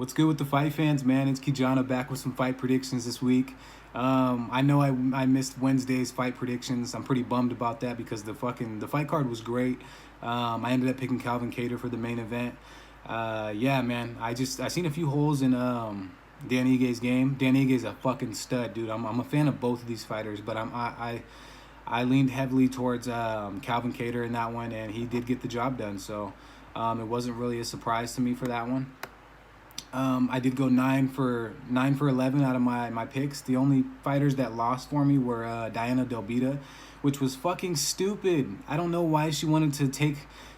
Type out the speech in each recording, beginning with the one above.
What's good with the fight fans, man? It's Kijana back with some fight predictions this week. I know I missed Wednesday's fight predictions. I'm pretty bummed about that because the fight card was great. I ended up picking Calvin Kattar for the main event. Yeah, man. I seen a few holes in Dan Ige's game. Dan Ige's a fucking stud, dude. I'm a fan of both of these fighters, but I leaned heavily towards Calvin Kattar in that one, and he did get the job done. So it wasn't really a surprise to me for that one. I did go 9 for 11 out of my picks. The only fighters that lost for me were Diana Delbita, which was fucking stupid. I don't know why she wanted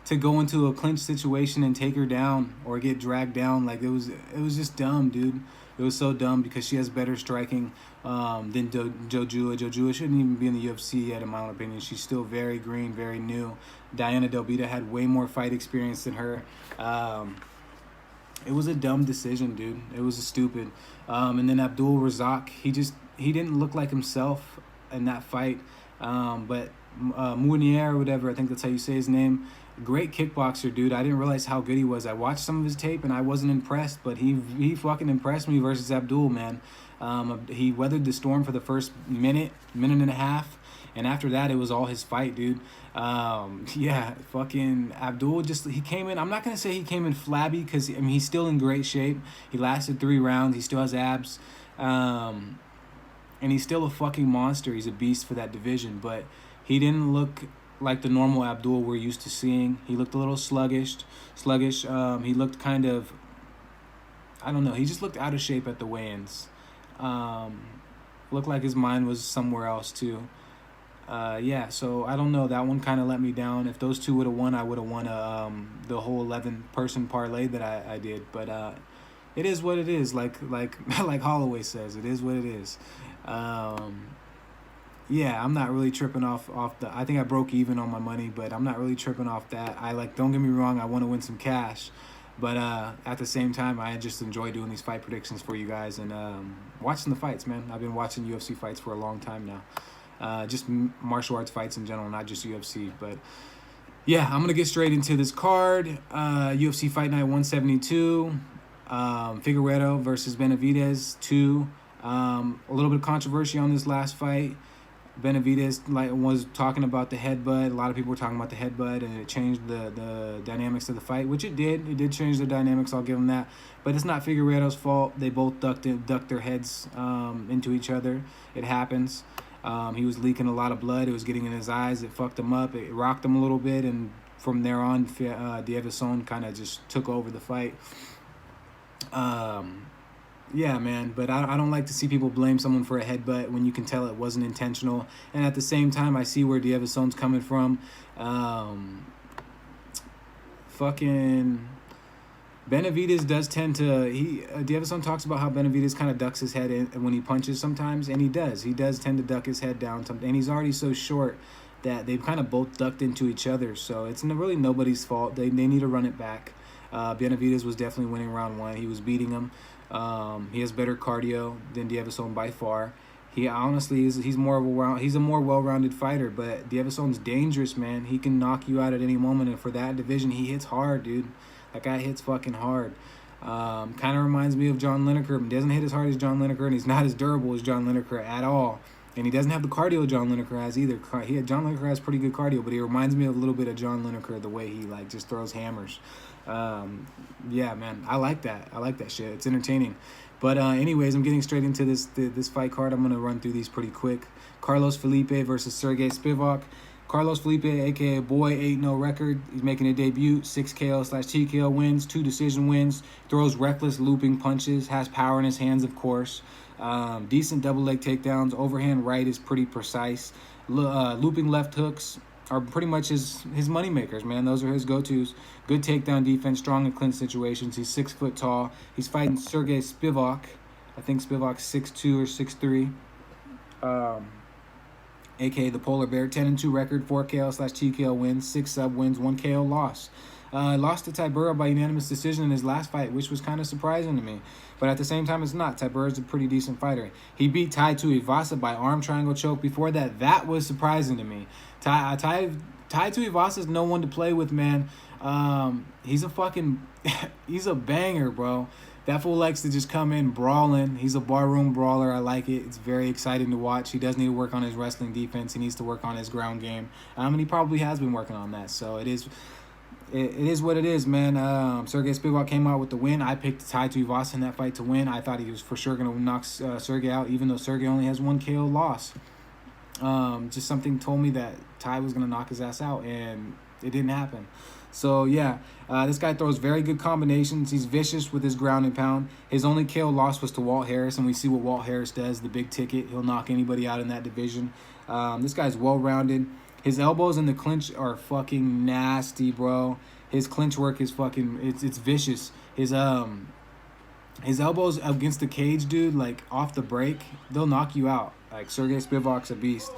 to go into a clinch situation and take her down or get dragged down. Like it was just dumb, dude. It was so dumb because she has better striking than Jojua. Jojua shouldn't even be in the UFC yet, in my own opinion. She's still very green, very new. Diana Delbita had way more fight experience than her. It was a dumb decision, dude. It was stupid. And then Abdul Razak, he didn't look like himself in that fight. But Mounier or whatever, I think that's how you say his name. Great kickboxer, dude. I didn't realize how good he was. I watched some of his tape and I wasn't impressed, but he fucking impressed me versus Abdul, man. He weathered the storm for the first minute and a half. And after that, it was all his fight, dude. Yeah, fucking Abdul he came in. I'm not going to say he came in flabby because, I mean, he's still in great shape. He lasted 3 rounds. He still has abs. And he's still a fucking monster. He's a beast for that division. But he didn't look like the normal Abdul we're used to seeing. He looked a little sluggish. He looked kind of, I don't know. He just looked out of shape at the weigh-ins. Looked like his mind was somewhere else, too. Yeah, so I don't know. That one kind of let me down. If those two would have won, I would have won the whole 11-person parlay that I did. But it is what it is. Like Holloway says, it is what it is. Yeah, I'm not really tripping off the. I think I broke even on my money, but I'm not really tripping off that. Don't get me wrong. I want to win some cash, but at the same time, I just enjoy doing these fight predictions for you guys and watching the fights, man. I've been watching UFC fights for a long time now. Just martial arts fights in general, not just UFC. But yeah, I'm gonna get straight into this card. UFC Fight Night 172, Figueiredo versus Benavidez 2. A little bit of controversy on this last fight. Benavidez was talking about the headbutt. A lot of people were talking about the headbutt, and it changed the dynamics of the fight, which it did. It did change the dynamics. I'll give him that. But it's not Figueiredo's fault. They both ducked their heads into each other. It happens. He was leaking a lot of blood. It was getting in his eyes. It fucked him up. It rocked him a little bit, and from there on, Dieveson kind of just took over the fight. Yeah, man, but I don't like to see people blame someone for a headbutt when you can tell it wasn't intentional. And at the same time, I see where Dieveson's coming from. Fucking Benavidez does tend to... Dieveson talks about how Benavidez kind of ducks his head in when he punches sometimes, and he does. He does tend to duck his head down, and he's already so short that they've kind of both ducked into each other. So it's really nobody's fault. They need to run it back. Benavidez was definitely winning round 1. He was beating him. He has better cardio than Dieveson by far. He honestly he's a more well-rounded fighter, but Dieveson's dangerous, man. He can knock you out at any moment, and for that division, he hits hard, dude. That guy hits fucking hard. Kind of reminds me of John Lineker. He doesn't hit as hard as John Lineker, and he's not as durable as John Lineker at all. And he doesn't have the cardio John Lineker has either. John Lineker has pretty good cardio, but he reminds me of a little bit of John Lineker, the way he just throws hammers. Yeah, man, I like that. I like that shit. It's entertaining. But anyways, I'm getting straight into this fight card. I'm gonna run through these pretty quick. Carlos Felipe versus Sergey Spivak. Carlos Felipe, aka Boy, 8-0 record. He's making a debut. 6 KO/TKO wins, 2 decision wins. Throws reckless looping punches. Has power in his hands, of course. Decent double leg takedowns. Overhand right is pretty precise. Looping left hooks are pretty much his money makers, man. Those are his go-tos. Good takedown defense, strong in clinch situations. He's 6 foot tall. He's fighting Sergey Spivak. I think Spivak's 6'2" or 6'3". aka the Polar Bear. 10-2 record, 4 KO/TKO wins, 6 sub wins, 1 KO loss. Lost to Tybura by unanimous decision in his last fight, which was kind of surprising to me. But at the same time, it's not. Tybura's a pretty decent fighter. He beat Tai Tuivasa by arm triangle choke. Before that, that was surprising to me. Tai Tuivasa's no one to play with, man. He's a fucking... he's a banger, bro. That fool likes to just come in brawling. He's a barroom brawler. I like it. It's very exciting to watch. He does need to work on his wrestling defense. He needs to work on his ground game. And he probably has been working on that. So it is what it is, man. Sergey Spivak came out with the win. I picked Tai Dieveson in that fight to win. I thought he was for sure going to knock Sergey out, even though Sergey only has 1 KO loss. Just something told me that Tai was going to knock his ass out, and it didn't happen. So, yeah, this guy throws very good combinations. He's vicious with his ground and pound. His only KO loss was to Walt Harris, and we see what Walt Harris does, the big ticket. He'll knock anybody out in that division. This guy's well-rounded. His elbows in the clinch are fucking nasty, bro. His clinch work is fucking, it's vicious. His elbows against the cage, dude, like off the break, they'll knock you out. Like Sergey Spivak's a beast.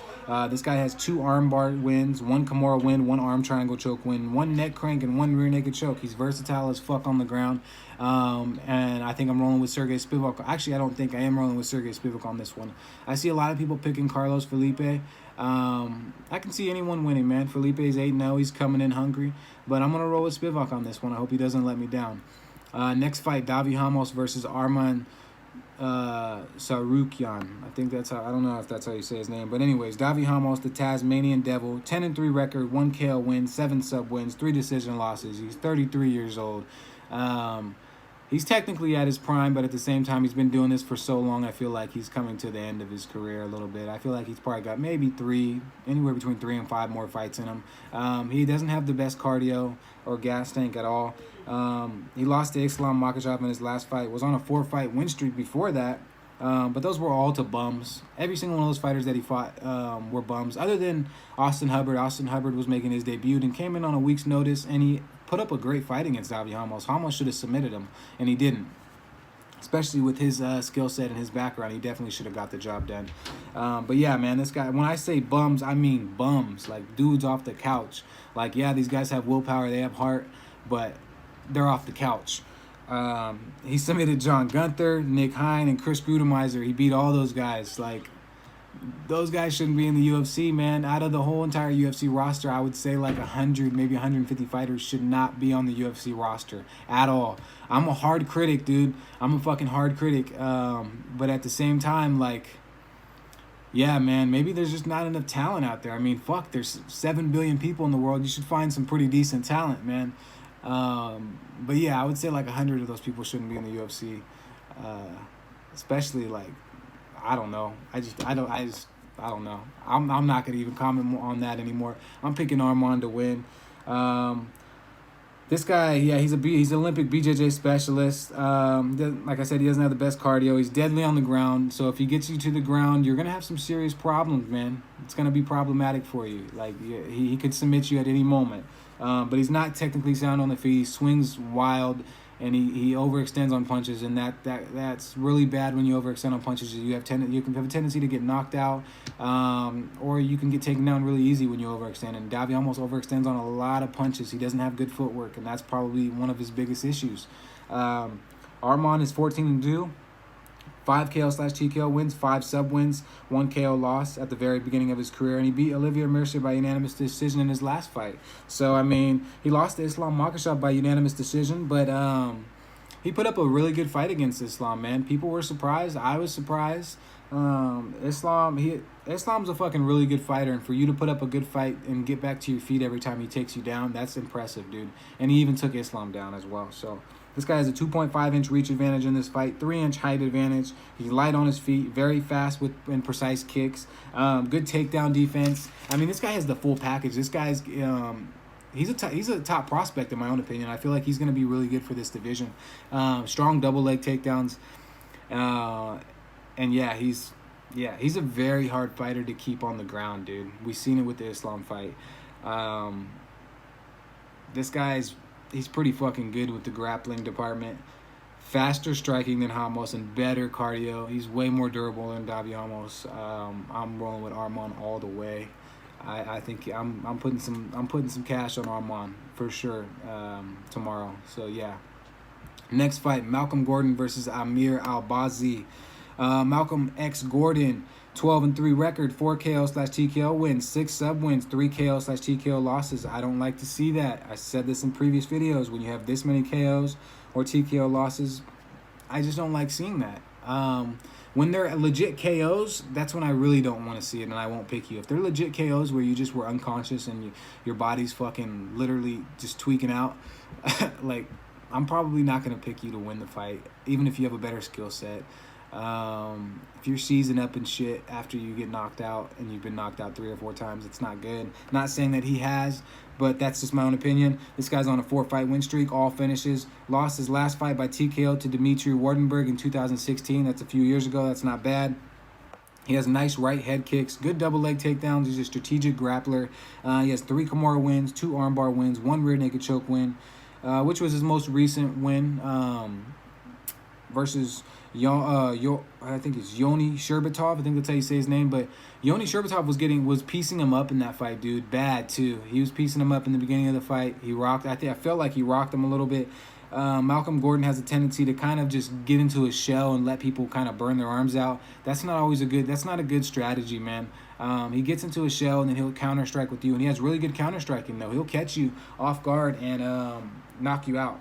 This guy has 2 armbar wins, 1 Kimura win, 1 arm triangle choke win, 1 neck crank, and 1 rear naked choke. He's versatile as fuck on the ground. And I think I'm rolling with Sergey Spivak. Actually, I don't think I am rolling with Sergey Spivak on this one. I see a lot of people picking Carlos Felipe. I can see anyone winning, man. Felipe's 8-0. He's coming in hungry. But I'm going to roll with Spivak on this one. I hope he doesn't let me down. Next fight, Davi Ramos versus Arman Sarukyan. I think that's how, I don't know if that's how you say his name. But anyways, Davi Ramos, the Tasmanian Devil, 10-3 record, 1 KO win, 7 sub wins, 3 decision losses. He's 33 years old. He's technically at his prime, but at the same time, he's been doing this for so long, I feel like he's coming to the end of his career a little bit. I feel like he's probably got maybe anywhere between 3 and 5 more fights in him. He doesn't have the best cardio or gas tank at all. He lost to Islam Makhachev in his last fight, was on a 4-fight win streak before that. But those were all to bums. Every single one of those fighters that he fought were bums, other than Austin Hubbard. Austin Hubbard was making his debut and came in on a week's notice, and he put up a great fight against Davi Ramos. Ramos should have submitted him, and he didn't. Especially with his skill set and his background, he definitely should have got the job done. But yeah, man, this guy, when I say bums, I mean bums, like dudes off the couch. Like, yeah, these guys have willpower, they have heart, but they're off the couch. He submitted John Gunther, Nick Hine, and Chris Grudemeiser. He beat all those guys. Like, those guys shouldn't be in the UFC, man. Out of the whole entire UFC roster, I would say like 100, maybe 150 fighters should not be on the UFC roster at all. I'm a hard critic, dude. I'm a fucking hard critic. But at the same time, like, yeah, man, maybe there's just not enough talent out there. I mean, fuck, there's 7 billion people in the world. You should find some pretty decent talent, man. But yeah, I would say like 100 of those people shouldn't be in the UFC. Especially like, I don't know. I don't know. I'm not gonna even comment on that anymore. I'm picking Arman to win. This guy, yeah, he's an Olympic BJJ specialist. Like I said, he doesn't have the best cardio. He's deadly on the ground. So if he gets you to the ground, you're gonna have some serious problems, man. It's gonna be problematic for you. Like, he could submit you at any moment. But he's not technically sound on the feet. He swings wild, and he overextends on punches, and that's really bad when you overextend on punches. You can have a tendency to get knocked out, or you can get taken down really easy when you overextend. And Davi almost overextends on a lot of punches. He doesn't have good footwork, and that's probably one of his biggest issues. Arman is 14-2. 5 KO/TKO wins, 5 sub wins, 1 KO loss at the very beginning of his career, and he beat Olivier Mercier by unanimous decision in his last fight. So, I mean, he lost to Islam Makhachev by unanimous decision, but he put up a really good fight against Islam, man. People were surprised. I was surprised. Islam's a fucking really good fighter, and for you to put up a good fight and get back to your feet every time he takes you down, that's impressive, dude. And he even took Islam down as well, so... This guy has a 2.5-inch reach advantage in this fight, 3-inch height advantage. He's light on his feet, very fast and precise kicks. Good takedown defense. I mean, this guy has the full package. This guy's he's a top prospect in my own opinion. I feel like he's going to be really good for this division. Strong double leg takedowns, and yeah, he's a very hard fighter to keep on the ground, dude. We've seen it with the Islam fight. This guy's. He's pretty fucking good with the grappling department. Faster striking than Ramos and better cardio. He's way more durable than Davi Ramos. I'm rolling with Arman all the way. I think I'm putting some cash on Arman for sure tomorrow. So yeah. Next fight, Malcolm Gordon versus Amir Albazi. Malcolm X Gordon, 12-3 record, 4 KO/TKO wins, 6 sub wins, 3 KO/TKO losses. I don't like to see that. I said this in previous videos. When you have this many KOs or TKO losses, I just don't like seeing that. When they're legit KOs, that's when I really don't want to see it, and I won't pick you. If they're legit KOs where you just were unconscious and your body's fucking literally just tweaking out, like, I'm probably not going to pick you to win the fight, even if you have a better skill set. If you're seasoned up and shit after you get knocked out and you've been knocked out 3 or 4 times, it's not good. Not saying that he has, but that's just my own opinion. This guy's on a 4-fight win streak, all finishes. Lost his last fight by TKO to Dimitri Wardenberg in 2016. That's a few years ago. That's not bad. He has nice right head kicks, good double leg takedowns. He's a strategic grappler. He has 3 Kimura wins, 2 armbar wins, 1 rear naked choke win, which was his most recent win versus I think it's Yoni Sherbatov. I think that's how you say his name. But Yoni Sherbatov was piecing him up in that fight, dude. Bad too. He was piecing him up in the beginning of the fight. He rocked. I felt like he rocked him a little bit. Malcolm Gordon has a tendency to kind of just get into his shell and let people kind of burn their arms out. That's not a good strategy, man. He gets into his shell and then he'll counter strike with you, and he has really good counter striking though. He'll catch you off guard and knock you out.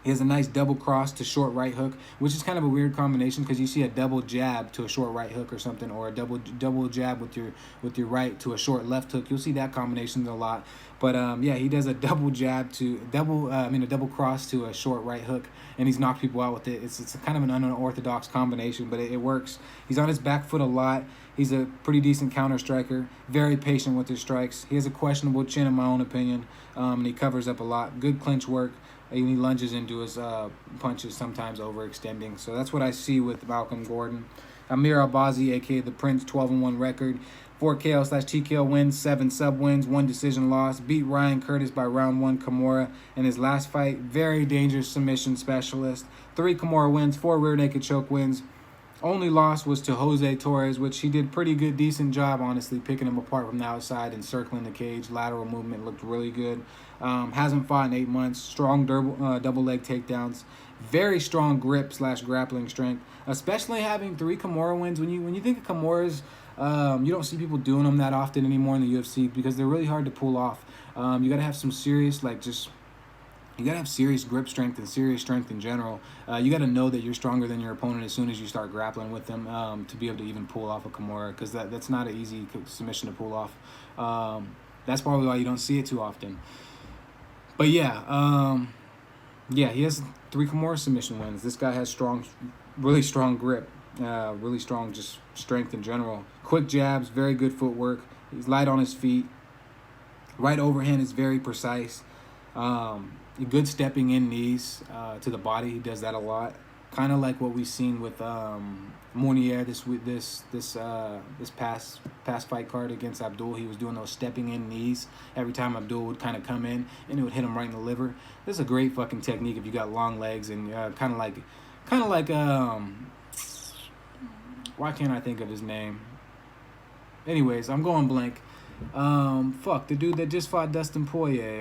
He has a nice double cross to short right hook, which is kind of a weird combination because you see a double jab to a short right hook or something, or a double jab with your right to a short left hook. You'll see that combination a lot. But yeah, he does a double jab to a double cross to a short right hook, and he's knocked people out with it. It's kind of an unorthodox combination, but it works. He's on his back foot a lot. He's a pretty decent counter striker, very patient with his strikes. He has a questionable chin in my own opinion, and he covers up a lot. Good clinch work. And he lunges into his punches, sometimes overextending. So that's what I see with Malcolm Gordon. Amir Albazi, a.k.a. The Prince, 12-1 record. 4 KO/TKO wins, 7 sub-wins, 1 decision loss. Beat Ryan Curtis by round 1 Kimura in his last fight. Very dangerous submission specialist. 3 Kimura wins, 4 rear naked choke wins. Only loss was to Jose Torres, which he did pretty good, decent job, honestly, picking him apart from the outside and circling the cage. Lateral movement looked really good. Hasn't fought in 8 months. Strong double leg takedowns. Very strong grip/grappling strength. Especially having 3 Kimura wins. When you think of Kimuras, you don't see people doing them that often anymore in the UFC because they're really hard to pull off. You got to have some serious, you got to have serious grip strength and serious strength in general. You got to know that you're stronger than your opponent as soon as you start grappling with them to be able to even pull off a Kimura, because that's not an easy submission to pull off. That's probably why you don't see it too often. But yeah, he has 3 Kimura submission wins. This guy has really strong grip, really strong just strength in general. Quick jabs, very good footwork. He's light on his feet. Right overhand is very precise. Good stepping in knees to the body. He does that a lot. Kind of like what we've seen with Mournier this past fight card against Abdul. He was doing those stepping in knees every time Abdul would kind of come in, and it would hit him right in the liver. This is a great fucking technique if you got long legs and kind of like why can't I think of his name? Anyways, I'm going blank. The dude that just fought Dustin Poirier,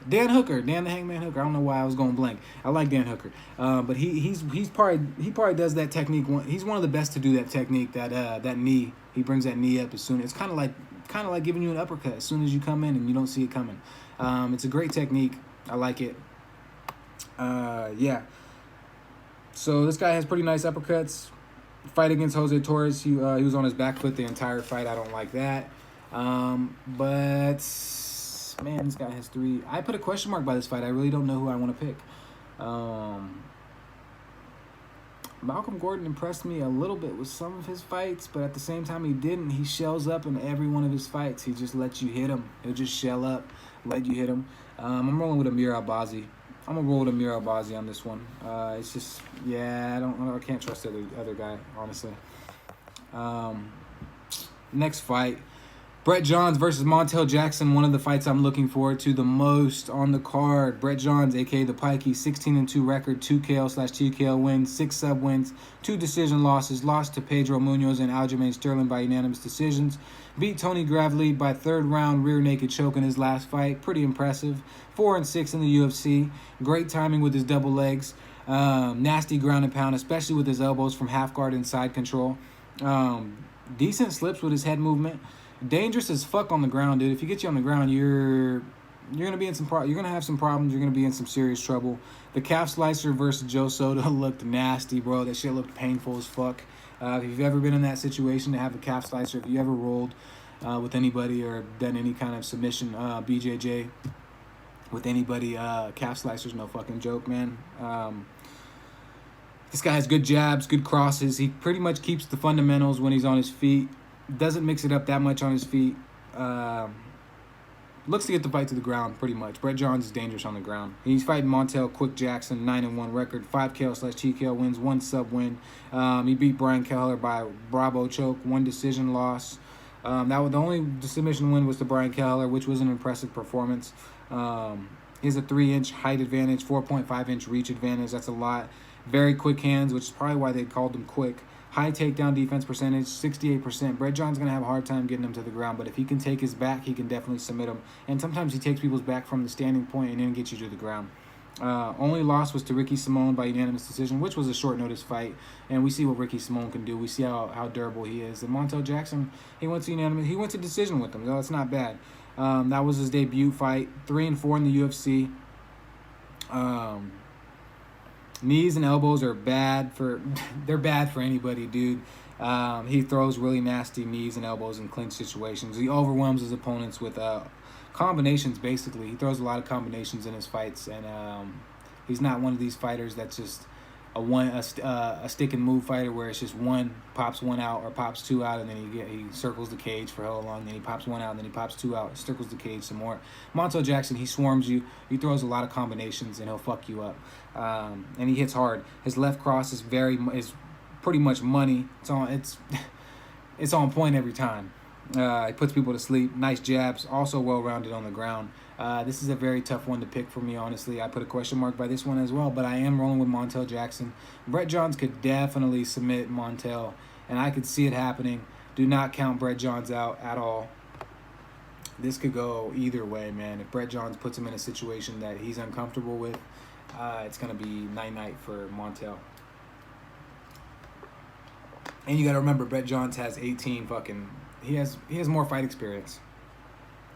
Dan Hooker, Dan the Hangman Hooker. I don't know why I was going blank. I like Dan Hooker, but he probably does that technique. He's one of the best to do that technique. That knee, he brings that knee up as soon. It's kind of like giving you an uppercut as soon as you come in and you don't see it coming. It's a great technique. I like it. Yeah. So this guy has pretty nice uppercuts. Fight against Jose Torres, he was on his back foot the entire fight. I don't like that. But man, this guy has 3. I put a question mark by this fight. I really don't know who I want to pick. Malcolm Gordon impressed me a little bit with some of his fights, but at the same time he didn't. He shells up in every one of his fights. He just lets you hit him. He'll just shell up, let you hit him. I'm rolling with Amir Albazi. I'm gonna roll with Amir Albazi on this one. It's just, I can't trust the other guy, honestly. Next fight, Brett Johns versus Montel Jackson. One of the fights I'm looking forward to the most on the card. Brett Johns, aka the Pikey, 16-2 record, 2 KO/TKO wins, 6 sub wins, 2 decision losses. Lost to Pedro Munoz and Aljamain Sterling by unanimous decisions. Beat Tony Gravely by 3rd round rear naked choke in his last fight. Pretty impressive. 4-6 in the UFC. Great timing with his double legs. Nasty ground and pound, especially with his elbows from half guard and side control. Decent slips with his head movement. Dangerous as fuck on the ground, dude. If he gets you on the ground, you're gonna be in you're gonna have some problems. You're gonna be in some serious trouble. The calf slicer versus Joe Soto looked nasty, bro. That shit looked painful as fuck. If you've ever been in that situation to have a calf slicer, if you ever rolled with anybody or done any kind of submission, BJJ with anybody, calf slicer's no fucking joke, man. This guy has good jabs, good crosses. He pretty much keeps the fundamentals when he's on his feet. Doesn't mix it up that much on his feet. Looks to get the fight to the ground pretty much. Brett Johns is dangerous on the ground. He's fighting Montel Quick Jackson, 9-1 record, 5 KO/TKO wins, 1 sub win. He beat Brian Keller by Bravo choke, 1 decision loss. That was the only submission win was to Brian Keller, which was an impressive performance. He has a 3-inch height advantage, 4.5-inch reach advantage. That's a lot. Very quick hands, which is probably why they called him quick. High takedown defense percentage, 68%. Brett John's going to have a hard time getting him to the ground, but if he can take his back, he can definitely submit him. And sometimes he takes people's back from the standing point and then gets you to the ground. Only loss was to Ricky Simone by unanimous decision, which was a short notice fight. And we see what Ricky Simone can do. We see how durable he is. And Montel Jackson, he went to decision with him. So it's not bad. That was his debut fight. 3-4 in the UFC. Knees and elbows are bad they're bad for anybody, dude. He throws really nasty knees and elbows in clinch situations. He overwhelms his opponents with combinations, basically. He throws a lot of combinations in his fights, and he's not one of these fighters that's just a stick and move fighter where it's just one pops one out or pops two out, and then he circles the cage for how long, then he pops one out, and then he pops two out, circles the cage some more. Montel Jackson, he swarms you. He throws a lot of combinations, and he'll fuck you up. And he hits hard. His left cross is pretty much money. It's on point every time. He puts people to sleep. Nice jabs. Also well-rounded on the ground. This is a very tough one to pick for me, honestly. I put a question mark by this one as well, but I am rolling with Montel Jackson. Brett Johns could definitely submit Montel, and I could see it happening. Do not count Brett Johns out at all. This could go either way, man. If Brett Johns puts him in a situation that he's uncomfortable with, it's going to be night-night for Montel. And you got to remember, Brett Johns has 18 fucking... He has more fight experience.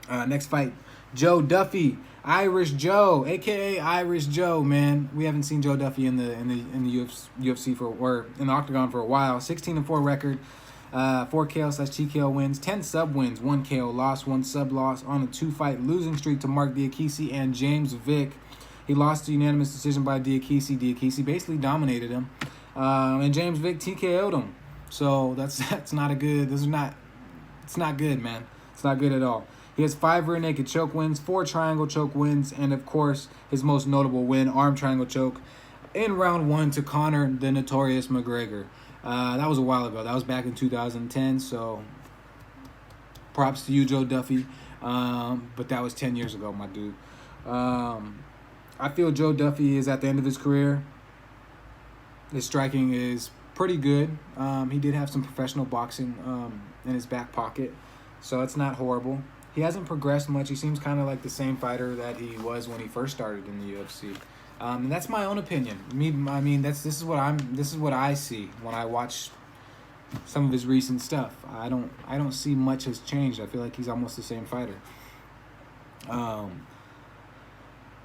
Next fight, Joe Duffy, Irish Joe, aka Irish Joe, man. We haven't seen Joe Duffy in the UFC or in the octagon for a while. 16-4 record, 4 KO/TKO wins, 10 sub wins, 1 KO loss, 1 sub loss on a 2-fight losing streak to Mark Diakisi and James Vick. He lost to unanimous decision by Diakisi. Diakisi basically dominated him, and James Vick TKO'd him. So that's not a good. It's not good, man. It's not good at all. He has 5 rear naked choke wins, 4 triangle choke wins, and of course, his most notable win, arm triangle choke, in round 1 to Conor the Notorious McGregor. That was a while ago. That was back in 2010, so props to you, Joe Duffy. But that was 10 years ago, my dude. I feel Joe Duffy is at the end of his career. His striking is pretty good. He did have some professional boxing in his back pocket, so it's not horrible. He hasn't progressed much. He seems kind of like the same fighter that he was when he first started in the UFC. And that's my own opinion. This is what I see when I watch some of his recent stuff. I don't see much has changed. I feel like he's almost the same fighter.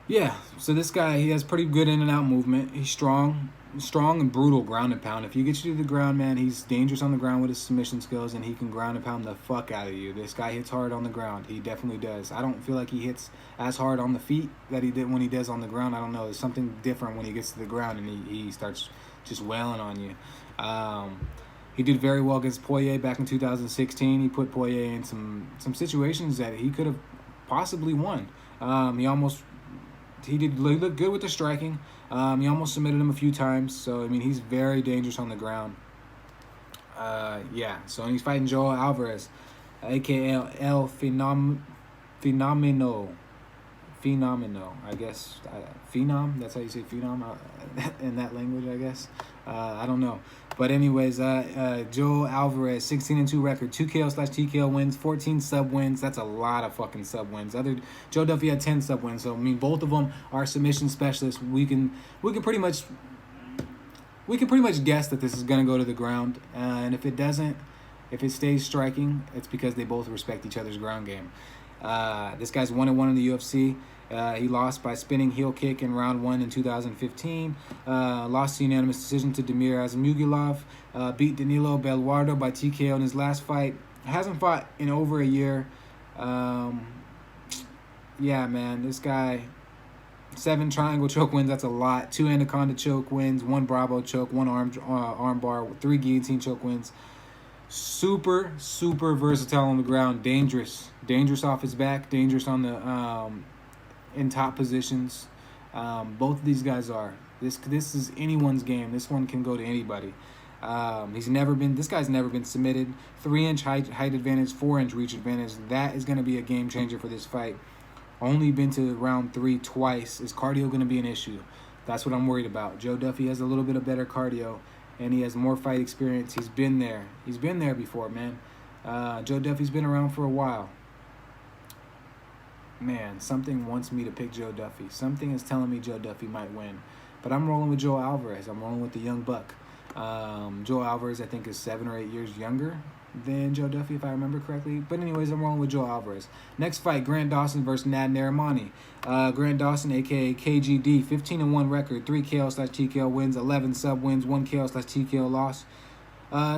Yeah, so this guy, he has pretty good in and out movement. He's strong and brutal ground and pound. If you get you to the ground, man, he's dangerous on the ground with his submission skills, and he can ground and pound the fuck out of you. This guy hits hard on the ground. He definitely does. I don't feel like he hits as hard on the feet that he did when he does on the ground. I don't know. There's something different when he gets to the ground and he starts just wailing on you. He did very well against Poirier back in 2016. He put Poirier in some situations that he could have possibly won. He looked good with the striking. He almost submitted him a few times. So, he's very dangerous on the ground. So he's fighting Joel Alvarez, a.k.a. El Fenomeno, I guess. Phenom, that's how you say phenom in that language, I guess. I don't know. But anyways, Joel Alvarez, 16-2 record, 2 KO/TKO wins, 14 sub wins. That's a lot of fucking sub wins. Joe Duffy had 10 sub wins. So both of them are submission specialists. We can pretty much guess that this is gonna go to the ground. And if it doesn't, if it stays striking, it's because they both respect each other's ground game. This guy's 1-1 in the UFC. He lost by spinning heel kick in round 1 in 2015. Lost to unanimous decision to Damir Azmugilov. Beat Danilo Belluardo by TKO in his last fight. Hasn't fought in over a year. Yeah, man, this guy, 7 triangle choke wins, that's a lot. 2 anaconda choke wins, 1 Bravo choke, 1 arm bar, 3 guillotine choke wins. Super, super versatile on the ground. Dangerous off his back. Dangerous on the in top positions. Both of these guys are. This is anyone's game. This one can go to anybody. This guy's never been submitted. 3-inch height advantage, 4-inch reach advantage. That is going to be a game changer for this fight. Only been to round 3 twice. Is cardio going to be an issue? That's what I'm worried about. Joe Duffy has a little bit of better cardio, and he has more fight experience. He's been there. He's been there before, man. Joe Duffy's been around for a while. Man, something wants me to pick Joe Duffy. Something is telling me Joe Duffy might win. But I'm rolling with Joe Alvarez. I'm rolling with the young buck. Joe Alvarez, I think, is 7 or 8 years younger than Joe Duffy, if I remember correctly. But anyways, I'm rolling with Joe Alvarez. Next fight, Grant Dawson versus Nad Narimani. Grant Dawson, a.k.a. KGD, 15-1 record, 3 KO/TKO wins, 11 sub-wins, 1 KO/TKO loss.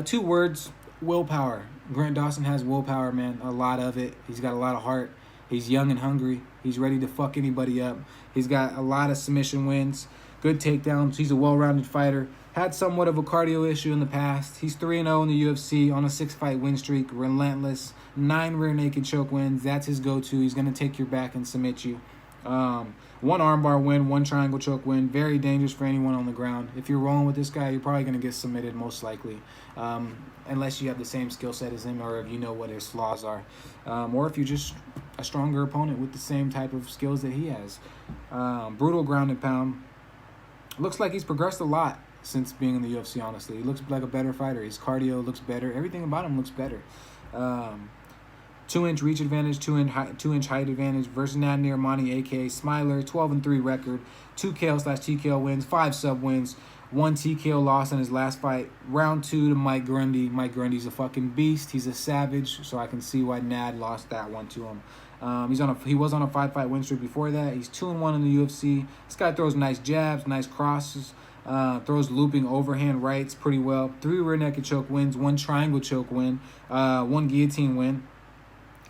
2 words, willpower. Grant Dawson has willpower, man, a lot of it. He's got a lot of heart. He's young and hungry. He's ready to fuck anybody up. He's got a lot of submission wins, good takedowns. He's a well-rounded fighter. Had somewhat of a cardio issue in the past. He's 3-0 in the UFC on a 6-fight win streak. Relentless. 9 rear naked choke wins. That's his go-to. He's going to take your back and submit you. 1 armbar win, 1 triangle choke win. Very dangerous for anyone on the ground. If you're rolling with this guy, you're probably going to get submitted most likely. Unless you have the same skill set as him, or if you know what his flaws are. Or if you're just a stronger opponent with the same type of skills that he has. Brutal ground and pound. Looks like he's progressed a lot since being in the UFC, honestly. He looks like a better fighter. His cardio looks better. Everything about him looks better. 2-inch reach advantage, 2-inch height advantage versus Nad Narimani, a.k.a. Smiler, 12-3 record, 2 KO/TKO wins, 5 sub-wins, 1 TKO loss in his last fight. Round 2 to Mike Grundy. Mike Grundy's a fucking beast. He's a savage, so I can see why Nad lost that one to him. He was on a 5-fight win streak before that. He's 2-1 in the UFC. This guy throws nice jabs, nice crosses. Throws looping overhand rights pretty well. 3 rear naked choke wins, 1 triangle choke win, 1 guillotine win.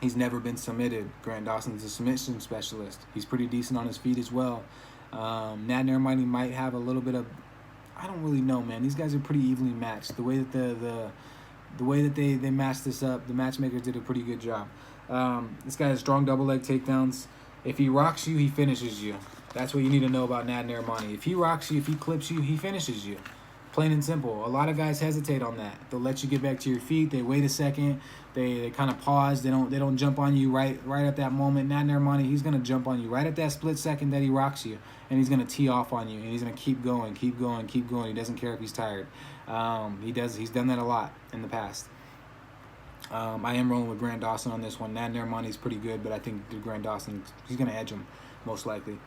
He's never been submitted. Grant Dawson's a submission specialist. He's pretty decent on his feet as well. Nad Narimani might have a little bit of, I don't really know, man. These guys are pretty evenly matched. The way that the way that they matched this up, the matchmakers did a pretty good job. This guy has strong double leg takedowns. If he rocks you, he finishes you. That's what you need to know about Nad Narimani. If he rocks you, if he clips you, he finishes you. Plain and simple. A lot of guys hesitate on that. They'll let you get back to your feet. They wait a second. They kind of pause. They don't jump on you right at that moment. Nad Narimani, he's gonna jump on you right at that split second that he rocks you, and he's gonna tee off on you, and he's gonna keep going. He doesn't care if he's tired. He's done that a lot in the past. I am rolling with Grant Dawson on this one. Nad Narimani's pretty good, but I think Grant Dawson, he's gonna edge him most likely.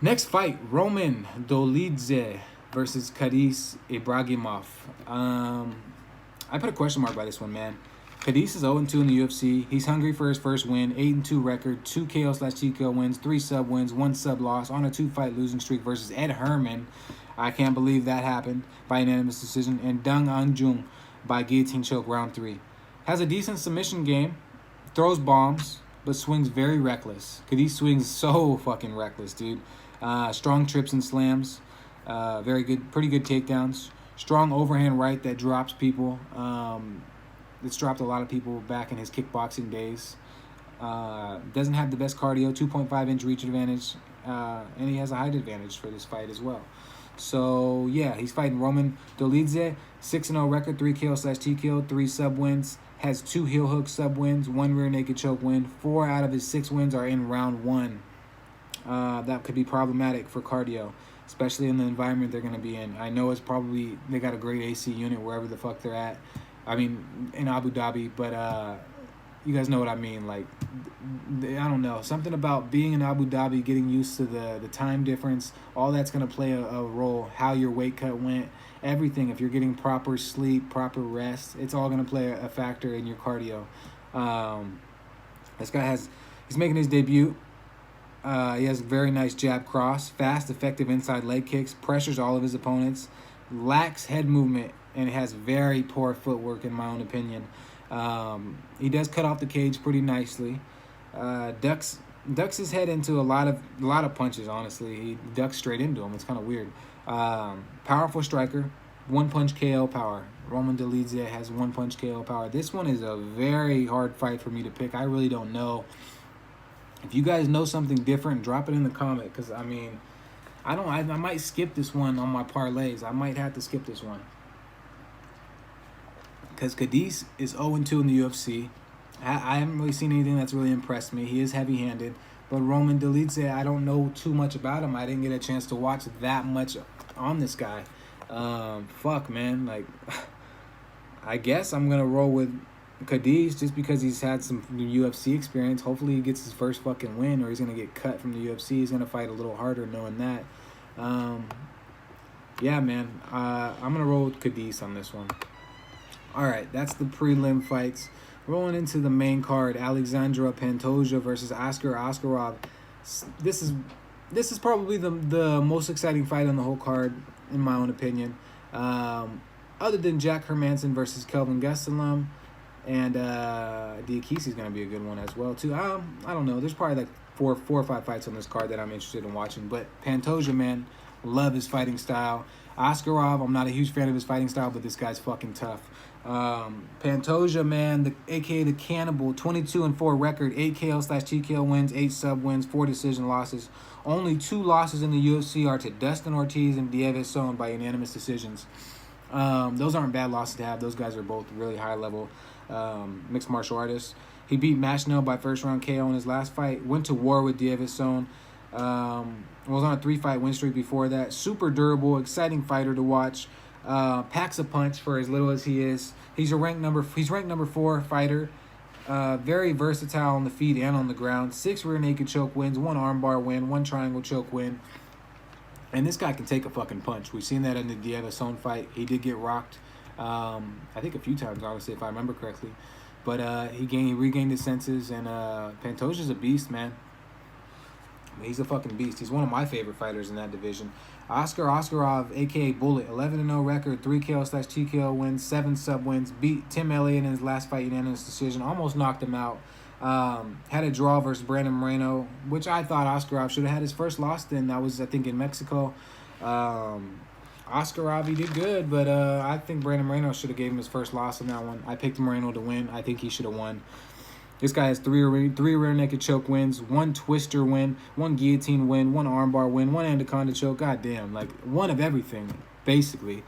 Next fight, Roman Dolidze versus Khadis Ibragimov. I put a question mark by this one, man. Khadis is 0-2 in the UFC. He's hungry for his first win. 8-2 record, 2 KO/TKO wins, 3 sub wins, 1 sub loss on a 2-fight losing streak versus Ed Herman. I can't believe that happened by unanimous decision. And Dang Anjung by guillotine choke round 3. Has a decent submission game. Throws bombs, but swings very reckless. Khadis swings so fucking reckless, dude. Strong trips and slams. Very good, pretty good takedowns. Strong overhand right that drops people. It's dropped a lot of people back in his kickboxing days. Doesn't have the best cardio, 2.5-inch reach advantage, and he has a height advantage for this fight as well. So, yeah, he's fighting Roman Dolidze, 6-0 record, 3 KO/TKO, 3 sub wins, has 2 heel hook sub wins, 1 rear naked choke win. 4 out of his 6 wins are in round 1. That could be problematic for cardio, especially in the environment they're going to be in. I know it's probably, they got a great AC unit wherever the fuck they're at. I mean, in Abu Dhabi, but you guys know what I mean. Like, I don't know. Something about being in Abu Dhabi, getting used to the time difference, all that's going to play a role. How your weight cut went, everything. If you're getting proper sleep, proper rest, it's all going to play a factor in your cardio. He's making his debut. He has a very nice jab cross, fast, effective inside leg kicks, pressures all of his opponents, lacks head movement, and has very poor footwork in my own opinion. He does cut off the cage pretty nicely. Ducks his head into a lot of punches. Honestly, he ducks straight into him. It's kind of weird. Powerful striker, one punch KO power. Roman Dolidze has one punch KO power. This one is a very hard fight for me to pick. I really don't know. If you guys know something different, drop it in the comment. Because I mean, I might skip this one on my parlays. I might have to skip this one. Because Cadiz is 0-2 in the UFC. I haven't really seen anything that's really impressed me. He is heavy-handed. But Roman Dolidze, I don't know too much about him. I didn't get a chance to watch that much on this guy. Fuck, man. Like, I guess I'm going to roll with Cadiz just because he's had some UFC experience. Hopefully he gets his first fucking win, or he's going to get cut from the UFC. He's going to fight a little harder knowing that. Yeah, man. I'm going to roll with Cadiz on this one. All right, that's the prelim fights. Rolling into the main card, Alexandra Pantoja versus Askar Askarov. This is probably the most exciting fight on the whole card, in my own opinion. Other than Jack Hermanson versus Kelvin Gastelum, and Diakise is going to be a good one as well too. I don't know. There's probably like four or five fights on this card that I'm interested in watching. But Pantoja, man, love his fighting style. Askarov, I'm not a huge fan of his fighting style, but this guy's fucking tough. Pantoja, man, aka the Cannibal, 22-4 record, 8 KO/TKO wins, 8 sub wins, 4 decision losses. Only 2 losses in the UFC are to Dustin Ortiz and Dieveson by unanimous decisions. Those aren't bad losses to have. Those guys are both really high level mixed martial artists. He beat Mashnell by first round KO in his last fight. Went to war with Dieveson. Was on a 3-fight win streak before that. Super durable, exciting fighter to watch. Packs a punch for as little as he is. He's ranked number 4 fighter. Very versatile on the feet and on the ground. 6 rear naked choke wins, 1 armbar win, 1 triangle choke win. And this guy can take a fucking punch. We've seen that in the Dieveson fight. He did get rocked, I think a few times, honestly, if I remember correctly. But he regained his senses, and Pantoja's a beast, man. He's a fucking beast. He's one of my favorite fighters in that division. Askar Askarov, a.k.a. Bullet, 11-0 record, 3 KO/TKO wins, 7 sub wins, beat Tim Elliott in his last fight unanimous decision, almost knocked him out. Had a draw versus Brandon Moreno, which I thought Askarov should have had his first loss in. That was, I think, in Mexico. Askarov, he did good, but I think Brandon Moreno should have gave him his first loss in that one. I picked Moreno to win. I think he should have won. This guy has 3 rear naked choke wins, 1 twister win, 1 guillotine win, 1 armbar win, 1 anaconda choke. God damn, like one of everything, basically.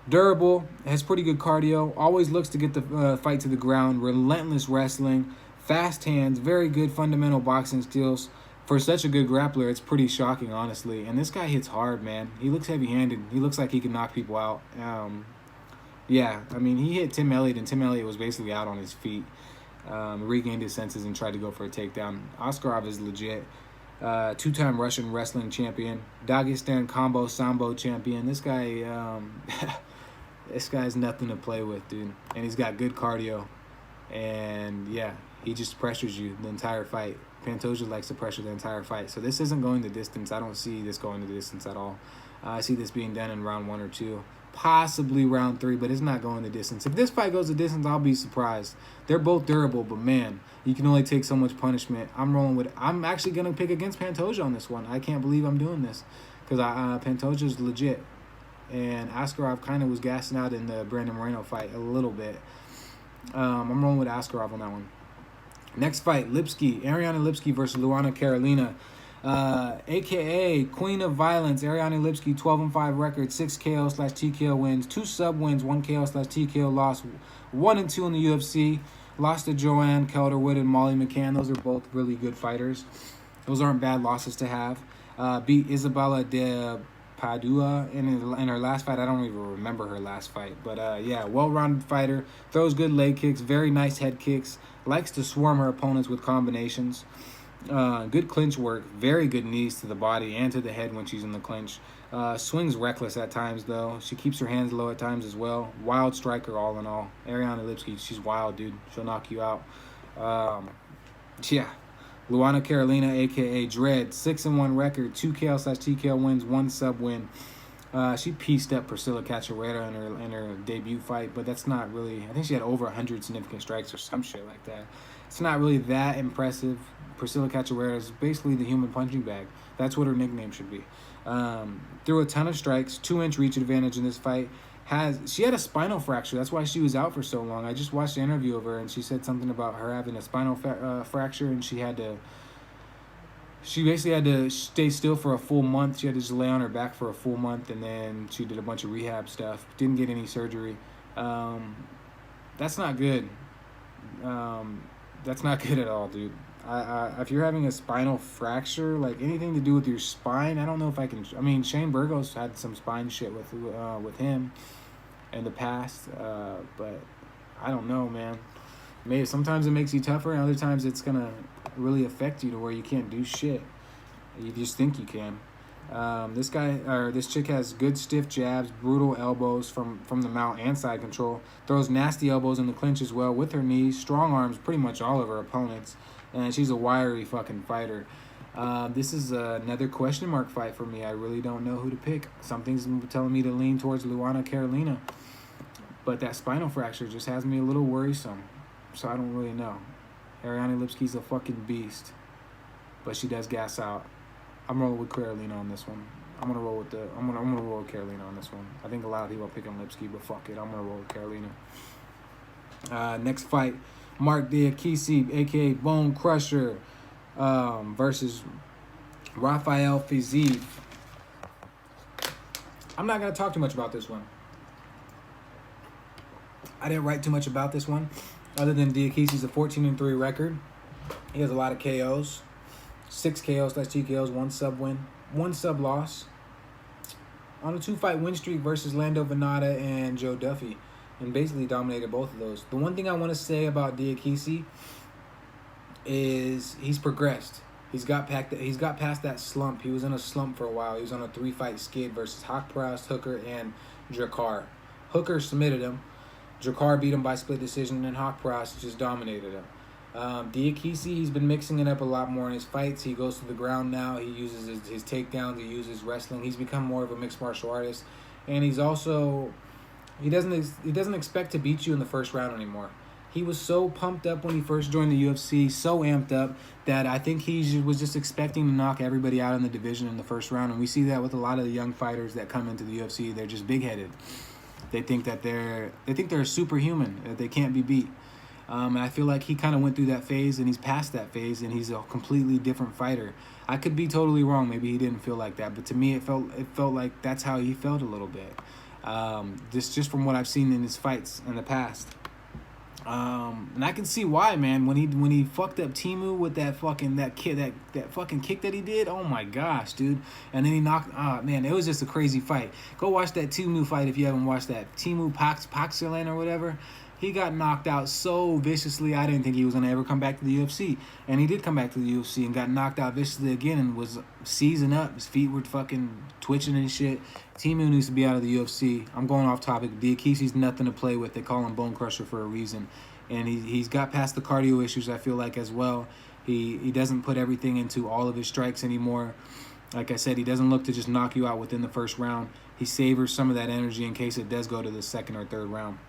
Durable, has pretty good cardio, always looks to get the fight to the ground, relentless wrestling, fast hands, very good fundamental boxing skills. For such a good grappler, it's pretty shocking, honestly. And this guy hits hard, man. He looks heavy-handed. He looks like he can knock people out. Yeah, I mean, he hit Tim Elliott, and Tim Elliott was basically out on his feet. Regained his senses and tried to go for a takedown. Askarov is legit. 2-time Russian wrestling champion. Dagestan combo sambo champion. This guy, this guy's nothing to play with, dude. And he's got good cardio. And yeah, he just pressures you the entire fight. Pantoja likes to pressure the entire fight. So this isn't going the distance. I don't see this going the distance at all. I see this being done in round 1 or 2. Possibly round 3, but it's not going the distance. If this fight goes the distance, I'll be surprised. They're both durable, but man, you can only take so much punishment. I'm actually going to pick against Pantoja on this one. I can't believe I'm doing this because Pantoja's legit. And Askarov kind of was gassing out in the Brandon Moreno fight a little bit. I'm rolling with Askarov on that one. Next fight, Ariane Lipski versus Luana Carolina. A.K.A. Queen of Violence, Ariane Lipski, 12-5 record, 6 KO/TKO wins, 2 sub wins, 1 KO/TKO loss, 1-2 in the UFC. Lost to Joanne Calderwood and Molly McCann. Those are both really good fighters. Those aren't bad losses to have. Beat Isabella de Padua in her last fight. I don't even remember her last fight. But yeah, well-rounded fighter. Throws good leg kicks, very nice head kicks. Likes to swarm her opponents with combinations. Good clinch work, very good knees to the body and to the head when she's in the clinch. Swings reckless at times, though. She keeps her hands low at times as well. Wild striker all in all. Ariane Lipski, she's wild, dude. She'll knock you out. Yeah. Luana Carolina, a.k.a. Dread, 6-1 record, 2 KO/TKO wins, 1 sub win. She pieced up Priscilla Cachoeira in her debut fight, but that's not really... I think she had over 100 significant strikes or some shit like that. It's not really that impressive. Priscilla Cachoeira is basically the human punching bag. That's what her nickname should be. Threw a ton of strikes, 2-inch reach advantage in this fight. She had a spinal fracture. That's why she was out for so long. I just watched an interview of her, and she said something about her having a spinal fracture, and she basically had to stay still for a full month. She had to just lay on her back for a full month, and then she did a bunch of rehab stuff. Didn't get any surgery. That's not good. That's not good at all, dude. If you're having a spinal fracture, like anything to do with your spine, I don't know if I can. I mean, Shane Burgos had some spine shit with him in the past, but I don't know, man. Maybe sometimes it makes you tougher, and other times it's gonna really affect you to where you can't do shit. You just think you can. This chick has good stiff jabs, brutal elbows from the mount and side control. Throws nasty elbows in the clinch as well with her knees. Strong arms pretty much all of her opponents. And she's a wiry fucking fighter. This is another question mark fight for me. I really don't know who to pick. Something's telling me to lean towards Luana Carolina. But that spinal fracture just has me a little worrisome. So I don't really know. Ariane Lipski's a fucking beast. But she does gas out. I'm rolling with Carolina on this one. I'm gonna roll with Carolina on this one. I think a lot of people are picking Lipski, but fuck it, I'm gonna roll with Carolina. Next fight, Mark Dieveson, aka Bone Crusher, versus Rafael Fiziev. I'm not gonna talk too much about this one. I didn't write too much about this one, other than Dieveson a 14-3 record. He has a lot of KOs. 6 KOs/TKOs, 1 sub win, 1 sub loss. On a 2-fight win streak versus Lando Venata and Joe Duffy, and basically dominated both of those. The one thing I want to say about Dieveson is he's progressed. He's got past that slump. He was in a slump for a while. He was on a 3-fight skid versus Haqparast, Hooker, and Drakkar. Hooker submitted him. Drakkar beat him by split decision, and Haqparast just dominated him. Dieveson, he's been mixing it up a lot more in his fights. He goes to the ground now. He uses his takedowns. He uses wrestling. He's become more of a mixed martial artist, and he's also he doesn't expect to beat you in the first round anymore. He was so pumped up when he first joined the UFC, so amped up that I think he was just expecting to knock everybody out in the division in the first round, and we see that with a lot of the young fighters that come into the UFC. They're just big-headed. They think they're superhuman, that they can't be beat. And I feel like he kind of went through that phase, and he's past that phase, and he's a completely different fighter. I could be totally wrong. Maybe he didn't feel like that, but to me, it felt like that's how he felt a little bit. Just from what I've seen in his fights in the past. And I can see why, man. When he fucked up Timu with that fucking kick that he did. Oh my gosh, dude. And then he knocked. Man, it was just a crazy fight. Go watch that Timu fight if you haven't watched that. Timu Paxilin or whatever. He got knocked out so viciously, I didn't think he was going to ever come back to the UFC. And he did come back to the UFC and got knocked out viciously again and was seizing up. His feet were fucking twitching and shit. Timu needs to be out of the UFC. I'm going off topic. Dieveson nothing to play with. They call him Bone Crusher for a reason. And he's got past the cardio issues, I feel like, as well. He doesn't put everything into all of his strikes anymore. Like I said, he doesn't look to just knock you out within the first round. He savors some of that energy in case it does go to the second or third round.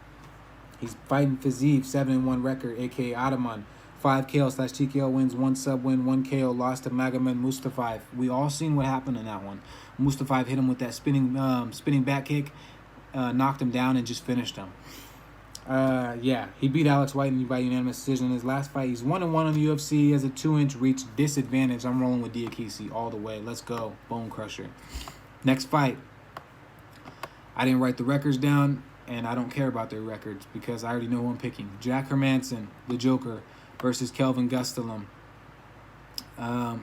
He's fighting Fiziev, 7-1 record, a.k.a. Ataman. 5 KO/TKO wins, 1 sub win, 1 KO loss to Magomed Mustafayev. We all seen what happened in that one. Mustafayev hit him with that spinning back kick, knocked him down, and just finished him. He beat Alex White by unanimous decision in his last fight. He's 1-1 on the UFC. He has a 2-inch reach disadvantage. I'm rolling with Dieveson all the way. Let's go, Bone Crusher. Next fight. I didn't write the records down, and I don't care about their records because I already know who I'm picking. Jack Hermansson, the Joker, versus Kelvin Gastelum. I'm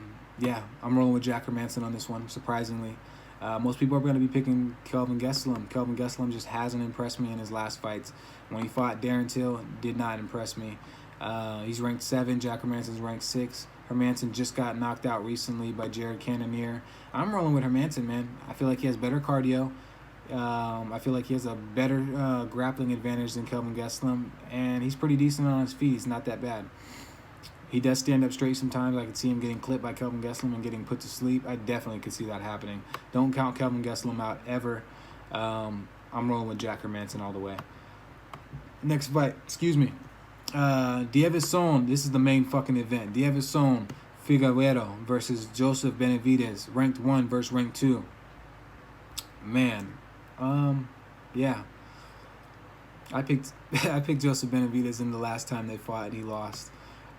rolling with Jack Hermansson on this one, surprisingly. Most people are going to be picking Kelvin Gastelum. Kelvin Gastelum just hasn't impressed me in his last fights. When he fought Darren Till, did not impress me. He's ranked 7. Jack Hermansson's ranked 6. Hermansson just got knocked out recently by Jared Cannonier. I'm rolling with Hermansson, man. I feel like he has better cardio. I feel like he has a better grappling advantage than Kelvin Gastelum, and he's pretty decent on his feet. He's not that bad. He does stand up straight sometimes. I could see him getting clipped by Kelvin Gastelum and getting put to sleep. I definitely could see that happening. Don't count Kelvin Gastelum out ever. I'm rolling with Jack Hermanson all the way. Next fight, Dieveson. This is the main fucking event. Dieveson Figueiredo versus Joseph Benavidez, ranked 1 versus ranked 2. Man, yeah. I picked Joseph Benavidez in the last time they fought and he lost.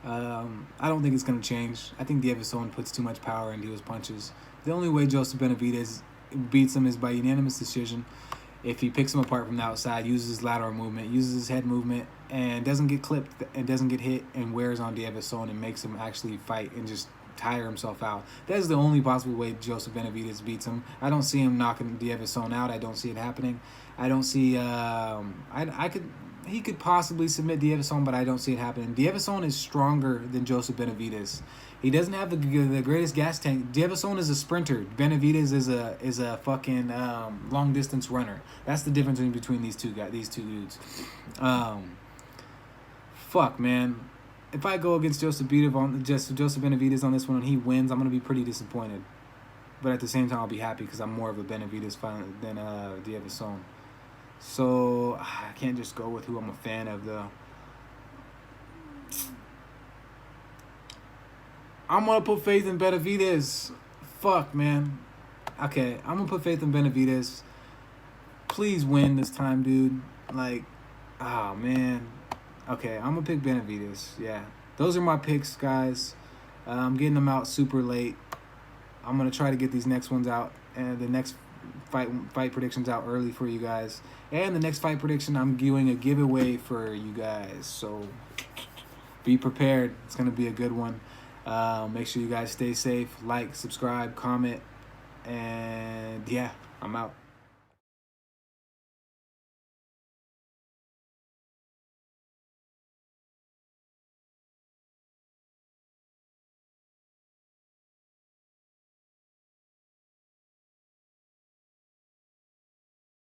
I don't think it's going to change. I think Dieveson puts too much power into his punches. The only way Joseph Benavidez beats him is by unanimous decision. If he picks him apart from the outside, uses his lateral movement, uses his head movement, and doesn't get clipped and doesn't get hit and wears on Dieveson and makes him actually fight and just tire himself out. That is the only possible way Joseph Benavidez beats him. I don't see him knocking Dieveson out. I don't see it happening. I don't see he could possibly submit Dieveson, but I don't see it happening. Dieveson is stronger than Joseph Benavidez. He doesn't have the greatest gas tank. Dieveson is a sprinter. Benavidez is a fucking long distance runner. That's the difference between these two dudes. Fuck, man. If I go against Joseph Benavidez on this one and he wins, I'm gonna be pretty disappointed. But at the same time, I'll be happy because I'm more of a Benavidez fan than Dieveson. So I can't just go with who I'm a fan of, though. I'm gonna put faith in Benavidez. Fuck, man. Okay, I'm gonna put faith in Benavidez. Please win this time, dude. Like, oh man. Okay, I'm gonna pick Benavidez. Yeah, those are my picks, guys. I'm getting them out super late. I'm gonna try to get these next ones out and the next fight predictions out early for you guys. And the next fight prediction, I'm doing a giveaway for you guys. So be prepared. It's gonna be a good one. Make sure you guys stay safe. Like, subscribe, comment, and yeah, I'm out.